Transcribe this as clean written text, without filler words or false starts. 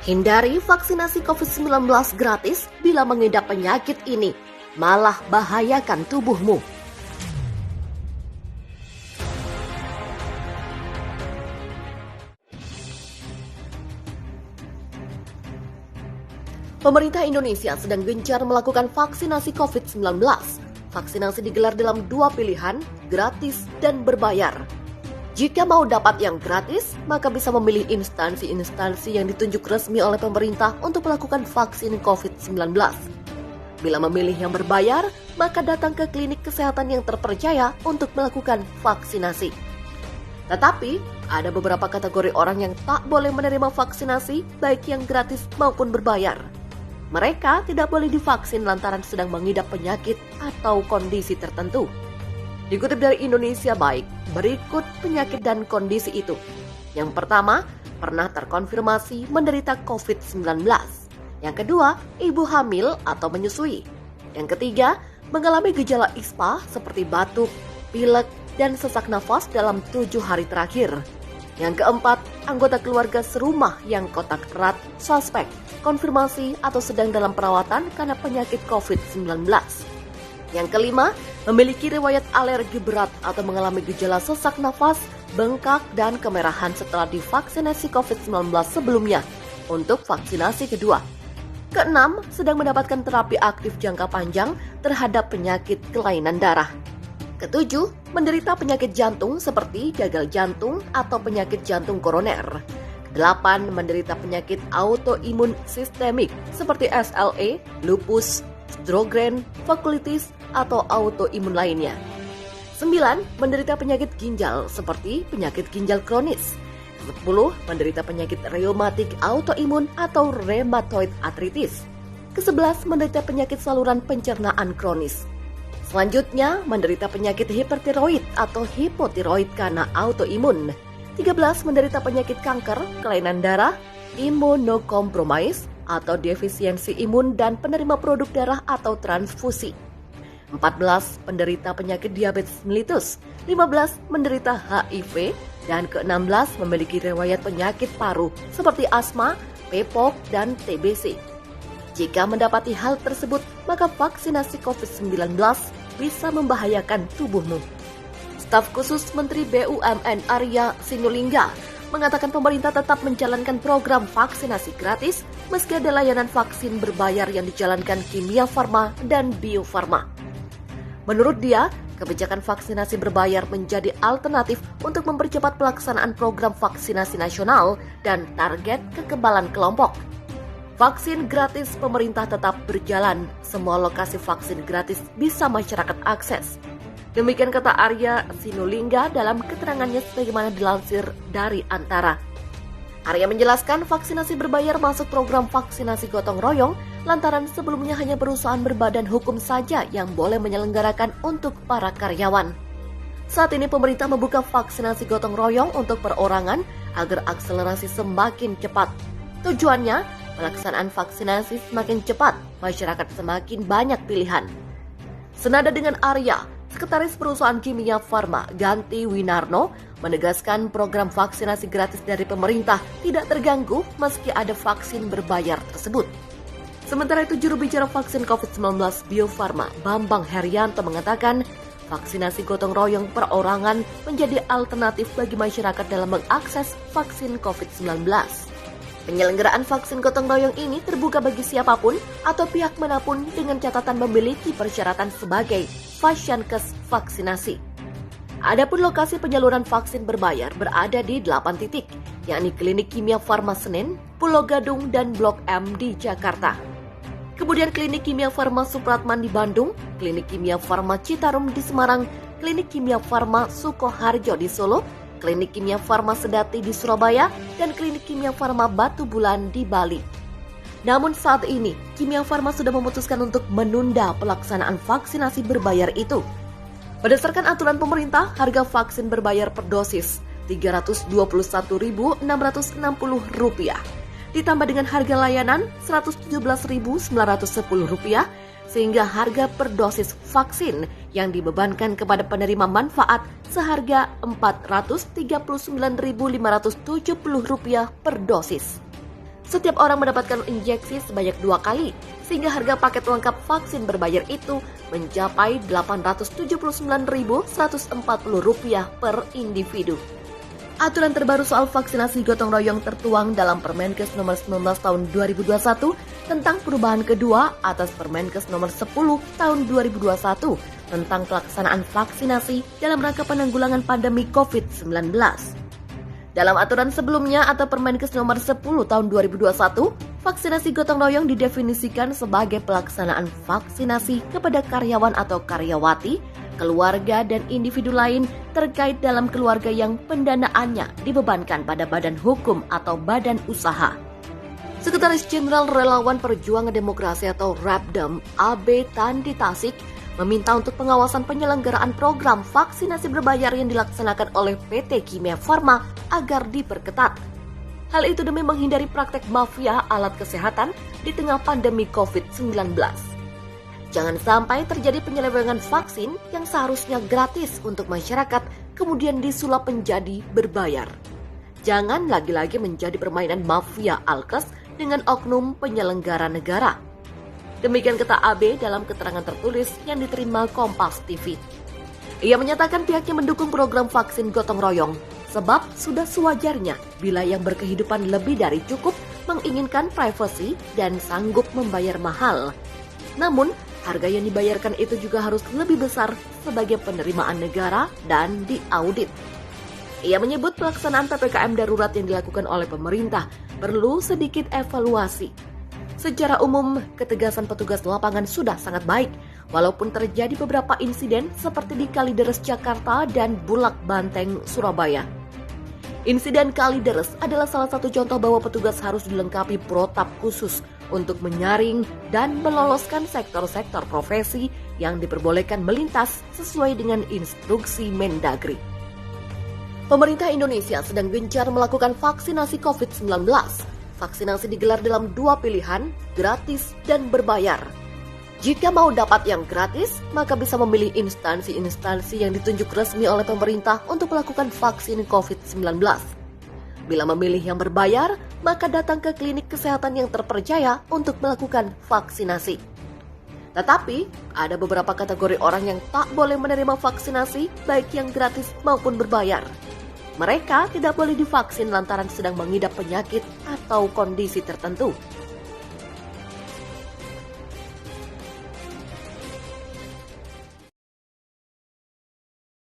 Hindari vaksinasi COVID-19 gratis bila mengidap penyakit ini, malah bahayakan tubuhmu. Pemerintah Indonesia sedang gencar melakukan vaksinasi COVID-19. Vaksinasi digelar dalam dua pilihan, gratis dan berbayar. Jika mau dapat yang gratis, maka bisa memilih instansi-instansi yang ditunjuk resmi oleh pemerintah untuk melakukan vaksin COVID-19. Bila memilih yang berbayar, maka datang ke klinik kesehatan yang terpercaya untuk melakukan vaksinasi. Tetapi, ada beberapa kategori orang yang tak boleh menerima vaksinasi, baik yang gratis maupun berbayar. Mereka tidak boleh divaksin lantaran sedang mengidap penyakit atau kondisi tertentu. Dikutip dari Indonesia Baik, berikut penyakit dan kondisi itu. Yang pertama, pernah terkonfirmasi menderita COVID-19. Yang kedua, ibu hamil atau menyusui. Yang ketiga, mengalami gejala ISPA seperti batuk, pilek, dan sesak nafas dalam 7 hari terakhir. Yang keempat, anggota keluarga serumah yang kontak erat, suspek, konfirmasi atau sedang dalam perawatan karena penyakit COVID-19. Yang kelima, memiliki riwayat alergi berat atau mengalami gejala sesak nafas, bengkak, dan kemerahan setelah divaksinasi COVID-19 sebelumnya untuk vaksinasi kedua. Keenam, sedang mendapatkan terapi aktif jangka panjang terhadap penyakit kelainan darah. Ketujuh, menderita penyakit jantung seperti gagal jantung atau penyakit jantung koroner. Delapan, menderita penyakit autoimun sistemik seperti SLE, lupus, Sjogren, vakulitis, atau autoimun lainnya. 9. Menderita penyakit ginjal seperti penyakit ginjal kronis. 10. Menderita penyakit reumatik autoimun atau rheumatoid arthritis. Ke-11. Menderita penyakit saluran pencernaan kronis. Selanjutnya, menderita penyakit hipertiroid atau hipotiroid karena autoimun. 13. Menderita penyakit kanker, kelainan darah, imunokompromis, atau defisiensi imun dan penerima produk darah atau transfusi. 14. Penderita penyakit diabetes mellitus. 15. Menderita HIV. Dan ke-16 memiliki riwayat penyakit paru seperti asma, PPOK, dan TBC. Jika mendapati hal tersebut, maka vaksinasi COVID-19 bisa membahayakan tubuhmu. Staf khusus Menteri BUMN Arya Sinulinga mengatakan pemerintah tetap menjalankan program vaksinasi gratis meski ada layanan vaksin berbayar yang dijalankan Kimia Farma dan Bio Farma. Menurut dia, kebijakan vaksinasi berbayar menjadi alternatif untuk mempercepat pelaksanaan program vaksinasi nasional dan target kekebalan kelompok. Vaksin gratis pemerintah tetap berjalan, semua lokasi vaksin gratis bisa masyarakat akses. Demikian kata Arya Sinulinga dalam keterangannya sebagaimana dilansir dari Antara. Arya menjelaskan vaksinasi berbayar masuk program vaksinasi gotong royong lantaran sebelumnya hanya perusahaan berbadan hukum saja yang boleh menyelenggarakan untuk para karyawan. Saat ini pemerintah membuka vaksinasi gotong royong untuk perorangan agar akselerasi semakin cepat. Tujuannya, pelaksanaan vaksinasi semakin cepat, masyarakat semakin banyak pilihan. Senada dengan Arya, Sekretaris Perusahaan Kimia Farma, Ganti Winarno, menegaskan program vaksinasi gratis dari pemerintah tidak terganggu meski ada vaksin berbayar tersebut. Sementara itu, juru bicara vaksin COVID-19 Bio Farma, Bambang Herianto mengatakan, vaksinasi gotong royong perorangan menjadi alternatif bagi masyarakat dalam mengakses vaksin COVID-19. Penyelenggaraan vaksin gotong royong ini terbuka bagi siapapun atau pihak manapun dengan catatan memiliki persyaratan sebagai Fasiankes vaksinasi. Adapun lokasi penyaluran vaksin berbayar berada di 8 titik, yakni Klinik Kimia Farma Senen, Pulau Gadung, dan Blok M di Jakarta. Kemudian Klinik Kimia Farma Supratman di Bandung, Klinik Kimia Farma Citarum di Semarang, Klinik Kimia Farma Sukoharjo di Solo, Klinik Kimia Farma Sedati di Surabaya, dan Klinik Kimia Farma Batu Bulan di Bali. Namun saat ini, Kimia Farma sudah memutuskan untuk menunda pelaksanaan vaksinasi berbayar itu. Berdasarkan aturan pemerintah, harga vaksin berbayar per dosis Rp321.660, ditambah dengan harga layanan Rp117.910, sehingga harga per dosis vaksin yang dibebankan kepada penerima manfaat seharga Rp439.570 per dosis. Setiap orang mendapatkan injeksi sebanyak 2 kali, sehingga harga paket lengkap vaksin berbayar itu mencapai Rp879.140 per individu. Aturan terbaru soal vaksinasi gotong royong tertuang dalam Permenkes nomor 19 tahun 2021 tentang perubahan kedua atas Permenkes nomor 10 tahun 2021 tentang pelaksanaan vaksinasi dalam rangka penanggulangan pandemi COVID-19. Dalam aturan sebelumnya atau Permenkes nomor 10 tahun 2021, vaksinasi gotong royong didefinisikan sebagai pelaksanaan vaksinasi kepada karyawan atau karyawati, keluarga dan individu lain terkait dalam keluarga yang pendanaannya dibebankan pada badan hukum atau badan usaha. Sekretaris Jenderal Relawan Perjuangan Demokrasi atau RAPDEM, AB Tandi Tasik, meminta untuk pengawasan penyelenggaraan program vaksinasi berbayar yang dilaksanakan oleh PT Kimia Farma agar diperketat. Hal itu demi menghindari praktek mafia alat kesehatan di tengah pandemi COVID-19. Jangan sampai terjadi penyelewengan vaksin yang seharusnya gratis untuk masyarakat kemudian disulap menjadi berbayar. Jangan lagi-lagi menjadi permainan mafia alkes dengan oknum penyelenggara negara. Demikian kata AB dalam keterangan tertulis yang diterima Kompas TV. Ia menyatakan pihaknya mendukung program vaksin gotong royong sebab sudah sewajarnya bila yang berkehidupan lebih dari cukup menginginkan privasi dan sanggup membayar mahal. Namun, harga yang dibayarkan itu juga harus lebih besar sebagai penerimaan negara dan diaudit. Ia menyebut pelaksanaan PPKM darurat yang dilakukan oleh pemerintah perlu sedikit evaluasi. Secara umum, ketegasan petugas lapangan sudah sangat baik, walaupun terjadi beberapa insiden seperti di Kalideres Jakarta dan Bulak Banteng Surabaya. Insiden Kalideres adalah salah satu contoh bahwa petugas harus dilengkapi protap khusus untuk menyaring dan meloloskan sektor-sektor profesi yang diperbolehkan melintas sesuai dengan instruksi Mendagri. Pemerintah Indonesia sedang gencar melakukan vaksinasi COVID-19. Vaksinasi digelar dalam 2 pilihan, gratis dan berbayar. Jika mau dapat yang gratis, maka bisa memilih instansi-instansi yang ditunjuk resmi oleh pemerintah untuk melakukan vaksin COVID-19. Bila memilih yang berbayar, maka datang ke klinik kesehatan yang terpercaya untuk melakukan vaksinasi. Tetapi, ada beberapa kategori orang yang tak boleh menerima vaksinasi, baik yang gratis maupun berbayar. Mereka tidak boleh divaksin lantaran sedang mengidap penyakit atau kondisi tertentu.